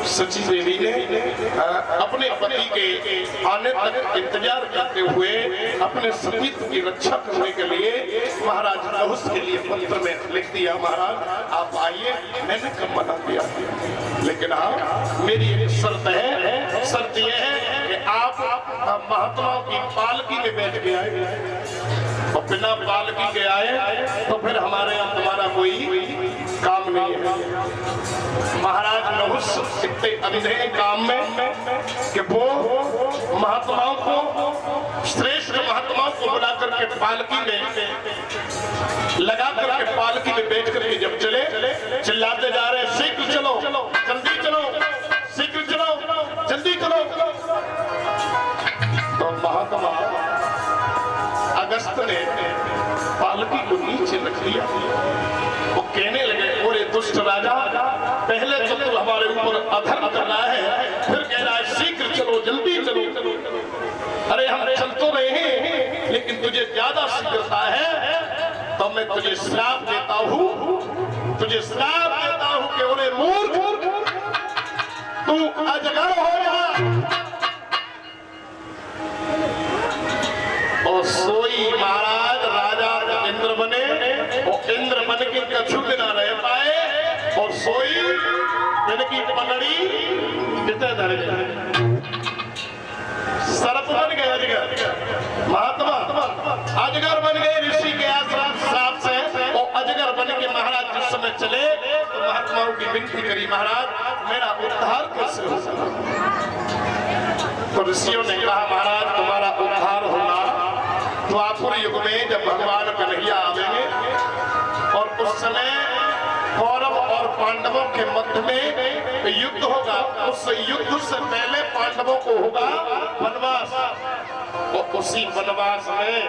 सची देवी ने अपने पति के आने तक इंतजार करते हुए अपने सतीत्व की रक्षा करने के लिए महाराज नहुस के लिए पत्र में लिख दिया, महाराज आप आइए। मैंने कब मना किया, लेकिन हाँ मेरी एक शर्त है, शर्त यह है कि आप महात्माओं की पालकी में बैठ के आए, और बिना पालकी के आए तो फिर हमारे यहाँ तुम्हारा कोई काम नहीं है। महाराज नहुस इतने अंधे काम में कि वो महात्माओं को, श्रेष्ठ महात्माओं को बुला करके पालकी में लगा करके पालकी में बैठ करके जब चले, चिल्लाते जा रहे शीघ्र चलो, जल्दी चलो, शीघ्र चलो, जल्दी चलो। तो महात्मा अगस्त ने पालकी को नीचे रख दिया। वो कहने लगे, ओरे दुष्ट राजा, पहले तो तू हमारे ऊपर अधर्म कर रहा है, फिर कह रहा है शीघ्र चलो, जल्दी चलो। अरे हम चल तो रहे हैं, लेकिन तुझे ज्यादा शीघ्रता है, तो मैं तुझे श्राप देता हूँ, तुझे श्राप देता हूँ कि ओरे मूर्ख, तू अजगर हो जा। और सोई महाराज राजा इंद्र बने, और इंद्र बन के कछु दिन रह पाए, और सोई इनकी पगड़ी कितने धर सर्प बन गए अजगर। महात्मा अजगर बन गए ऋषि के श्राप से, और अजगर बन के महाराज जिस समय चले तो महात्माओं की विनती करी, महाराज मेरा उद्धार कैसे हो सकता। तो ऋषियों ने कहा, महाराज तुम्हारा उद्धार होगा द्वापर युग में, जब भगवान कन्हैया आवेंगे, और उस समय कौरव और पांडवों के मध्य में युद्ध होगा। उस युद्ध से पहले पांडवों को होगा वनवास, और उसी वनवास में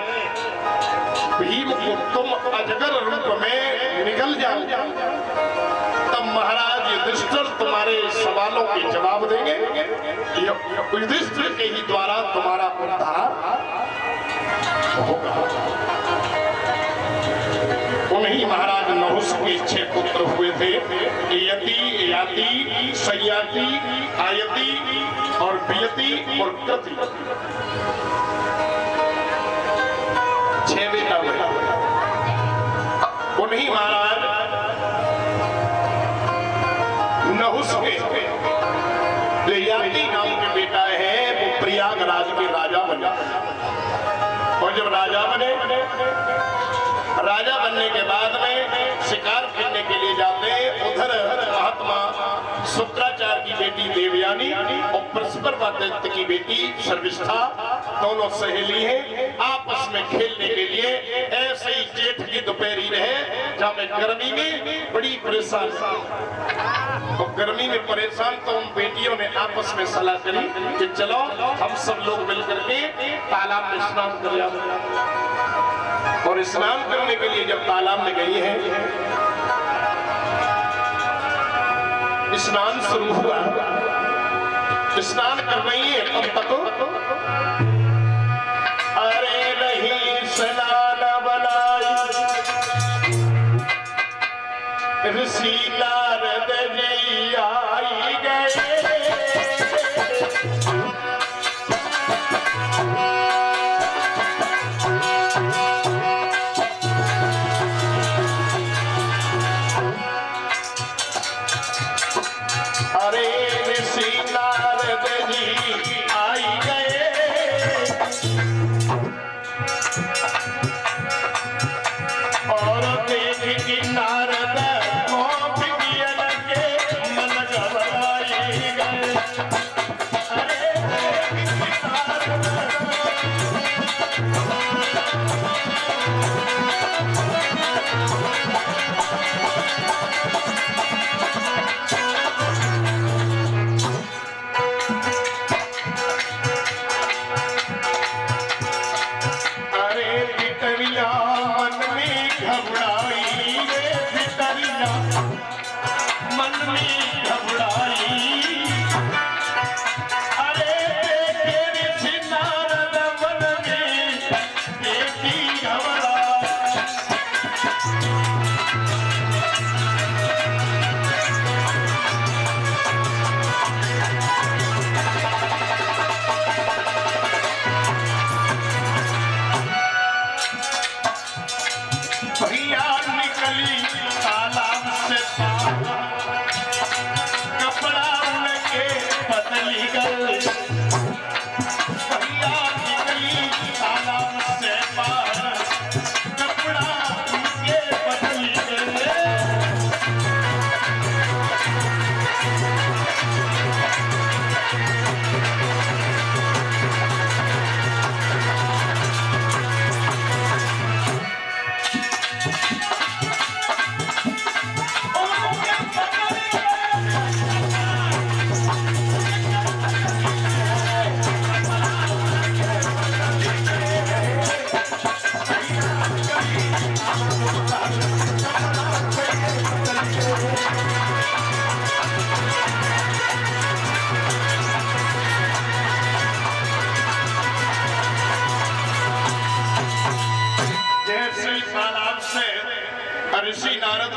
भीम को तुम अजगर रूप में निगल जाओ, तब महाराज युधिष्ठिर तुम्हारे सवालों के जवाब देंगे। युधिष्ठिर के ही द्वारा तुम्हारा उद्धार होगा। उन्हीं महाराज नहुस के 6 पुत्र हुए थे, यति, याति, सयाति, आयति और बियति और कृति। 6 बेटा हुए। उन्हीं महाराज नहुस के याति नाम के बेटा है, वो प्रयागराज के राजा बना। और जब राजा बने, राजा बनने के बाद में शिकार खेलने के लिए जाते, उधर महात्मा शुक्राचार्य की बेटी देवयानी और बृहस्पति की बेटी शर्मिष्ठा, दोनों सहेली हैं, आपस में खेलने के लिए ऐसे ही जेठ की दोपहरी रहे, जहाँ में गर्मी में बड़ी परेशान, तो गर्मी में परेशान, तो उन बेटियों ने आपस में सलाह करी कि चलो हम सब लोग मिलकर के तालाब में स्नान कर जाओ। और स्नान करने के लिए जब तालाब में गई है, स्नान शुरू हुआ, स्नान कर रही है, तब तक अरे नहीं स्नान बनाई ऋषि नारद जी आई गए।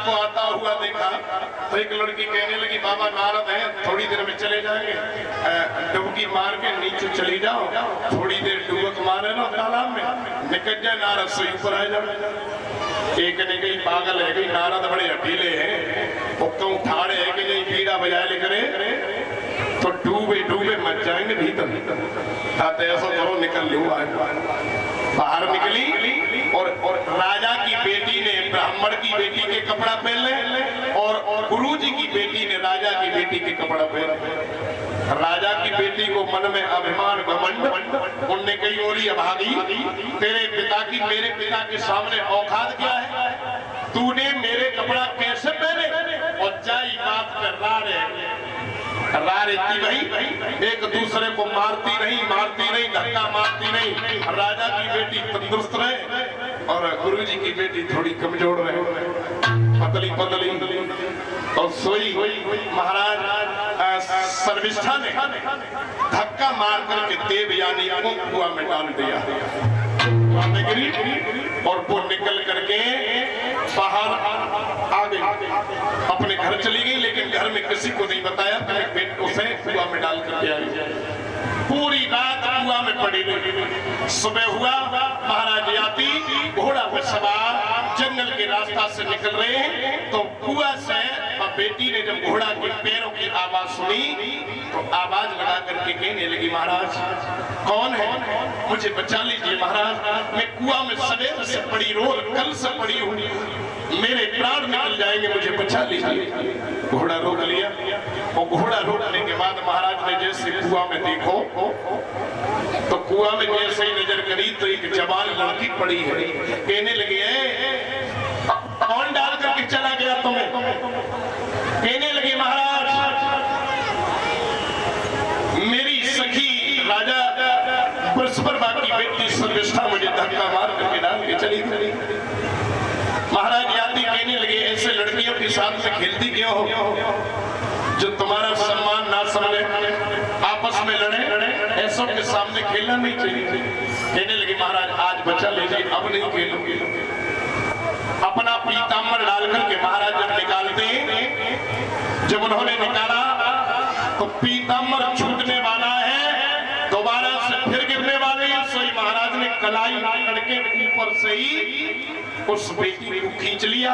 को आता हुआ देखा तो एक लड़की कहने लगी, बाबा नारद है, थोड़ी देर में चले जाएंगे, डुबकी मार के नीचे चली जाओ, थोड़ी देर डुबक मारे ना तालाब में, निकल जाए नारद से ऊपर आ जाओ। एक ने कही पागल है, कहीं नारद बड़े अकेले हैं, वो क्यों ठाड़े है कि नहीं पीड़ा बजाए ले करे तो डूबे डूबे मच जाएंगे भीतर। खाते ऐसा करो, निकल लो। बाहर निकली और राजा की बेटी ने ब्राह्मण की बेटी के कपड़ा पहन ले और गुरुजी की बेटी ने राजा की बेटी के कपड़ा पहन। राजा की बेटी को मन में अभिमान घमंड, उनने कही ओरी अभागी, तेरे पिता की मेरे पिता के सामने औकात क्या है, तूने मेरे कपड़ा कैसे पहने। और जाई बात कर रा रहती भाई, एक दूसरे को मारती नहीं, धक्का मारती नहीं। राजा की बेटी तंदुरुस्त रहे और गुरुजी की बेटी थोड़ी कमजोर रहे, पतली और सोई। महाराज सर्विष्ठा ने धक्का मार करके देवयानी को कुआं में डाल दिया और वो निकल करके बाहर आ गई, अपने घर चली गई, लेकिन घर में किसी को नहीं बताया। उसे कुआं में डाल करके आई, पूरी रात कुआं में पड़ी रही। सुबह हुआ, महाराज याती घोड़ा पर सवार जंगल के रास्ता से निकल रहे हैं, तो कुआं से बेटी ने जब घोड़ा के पैरों की आवाज सुनी तो आवाज लगा करके कहने लगी, महाराज कौन है, मुझे बचा लीजिए महाराज, मैं कुआं में सवेर से पड़ी, रोज कल से पड़ी हूँ, मेरे प्राण निकल जाएंगे, मुझे बचा लीजिए। घोड़ा रोक लिया और घोड़ा रोकने के बाद महाराज ने जैसे कुआं में देखो तो कुआं में जैसे ही नजर करी तो एक जवान लड़की पड़ी है। कहने लगी, कौन डाल करके चला गया तुम्हें। कहने लगी, महाराज मेरी सखी राजा बृहस्पति की बेटी सर्विष्ठा मुझे धक्का मार करके डाल के चली गई। महाराज याती कहने लगे, ऐसे लड़कियों के साथ में खेलती क्यों हो, जो तुम्हारा सम्मान ना समझे, आपस में लड़े, ऐसों के सामने खेलना नहीं चाहिए। कहने लगे, महाराज आज बचा लीजिए, अब नहीं खेलूंगी। अपना पीताम्बर डाल करके महाराज जब निकालते, जब उन्होंने निकाला तो पीताम्बर छूटने वाला है, दोबारा से फिर गिरने वाले हैं। सोई महाराज ने कलाई लड़के ऊपर से ही उस बेटी को खींच लिया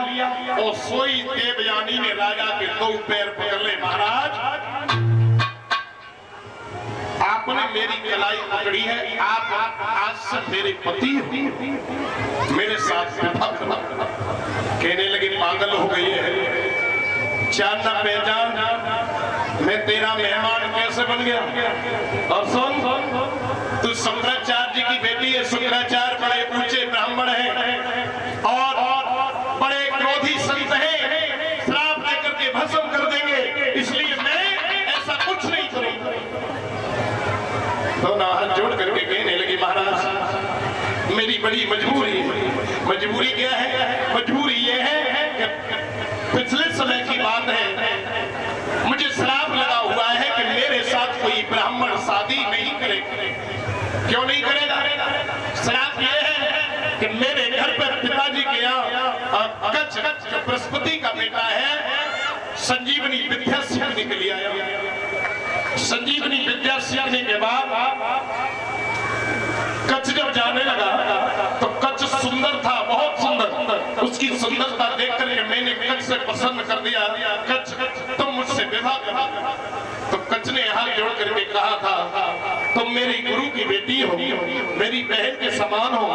और सोई देवयानी ने राजा के दो पैर पकड़ ले, महाराज आपने मेरी कलाई पकड़ी है, आप आज से मेरे पति हो, मेरे साथ विवाह करो। कहने लगे, पागल हो गई है, जान ना पहचान, मैं तेरा मेहमान कैसे बन गया। और सुन, तू शुक्राचार्य जी की बेटी है, शुक्राचार्य बड़े ऊंचे ब्राह्मण हैं और बड़े क्रोधी संत हैं, श्राप देकर के भस्म कर देंगे, इसलिए मैं ऐसा कुछ नहीं करूंगा। तो ना हाथ जोड़ करके कहने लगी, महाराज मेरी बड़ी मजबूरी है। मजबूरी क्या है, मजबूरी ये है कि पिछले समय की बात है, मुझे श्राप लगा हुआ है कि मेरे साथ कोई ब्राह्मण शादी नहीं करेगा। क्यों नहीं करेगा, श्राप ये है कि मेरे घर पर पिताजी के यहाँ कच्छ जो बृहस्पति का बेटा है, संजीवनी विद्या सीखने के लिए आया। संजीवनी विद्या सीखने के बाद कच्छ जब जाने लगा तो कच्छ सुंदर था, बहुत सुंदर। उसकी सुंदरता देख करके मैंने कच्छ से पसंद कर दिया, कच्छ तुम मुझसे विवाह करो। तो कच्छ ने हाथ जोड़ करके कहा था, तुम मेरी गुरु की बेटी हो, मेरी बहन के समान हो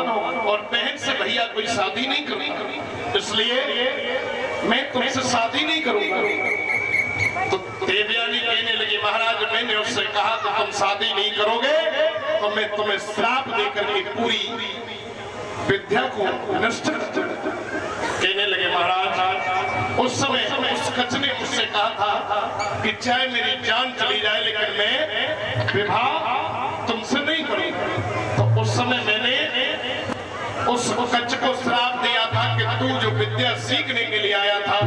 और बहन से भैया कोई शादी नहीं करूंगा, इसलिए मैं तुमसे शादी नहीं करूंगा। तो देवयानी कहने लगी, महाराज मैंने उससे कहा कि तुम शादी नहीं करोगे तो मैं तुम्हें श्राप देकर के पूरी विद्या को नष्ट कर दूंगा। कहने लगे, महाराज उस समय उस कच्छ ने मुझसे कहा था कि चाहे मेरी जान चली जाए लेकिन मैं विवाह तुमसे नहीं करूंगा। तो उस समय मैंने उस कच्छ को श्राप दिया था कि तू जो विद्या सीखने के लिए आया था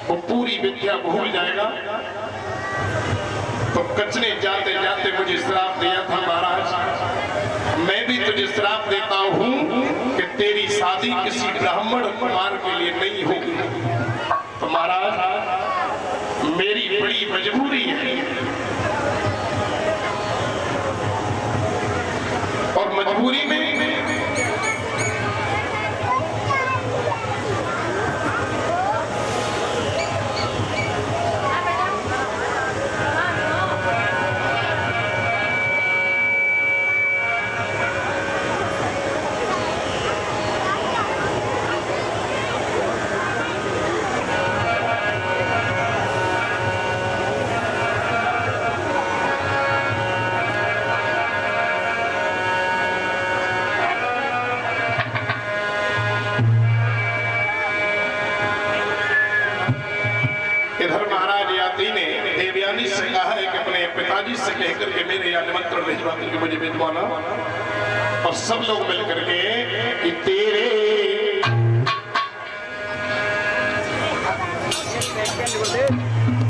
वो पूरी विद्या भूल जाएगा। तो कच्छ ने जाते जाते मुझे श्राप दिया था, महाराज मैं भी तुझे श्राप देता हूं कि तेरी शादी किसी ब्राह्मण कुमार के लिए नहीं होगी। तो महाराज मेरी बड़ी मजबूरी है और मजबूरी में से कहकर के मेरे यहाँ निमंत्रण भिजवाते कि मुझे भिजवाना और सब लोग मिलकर के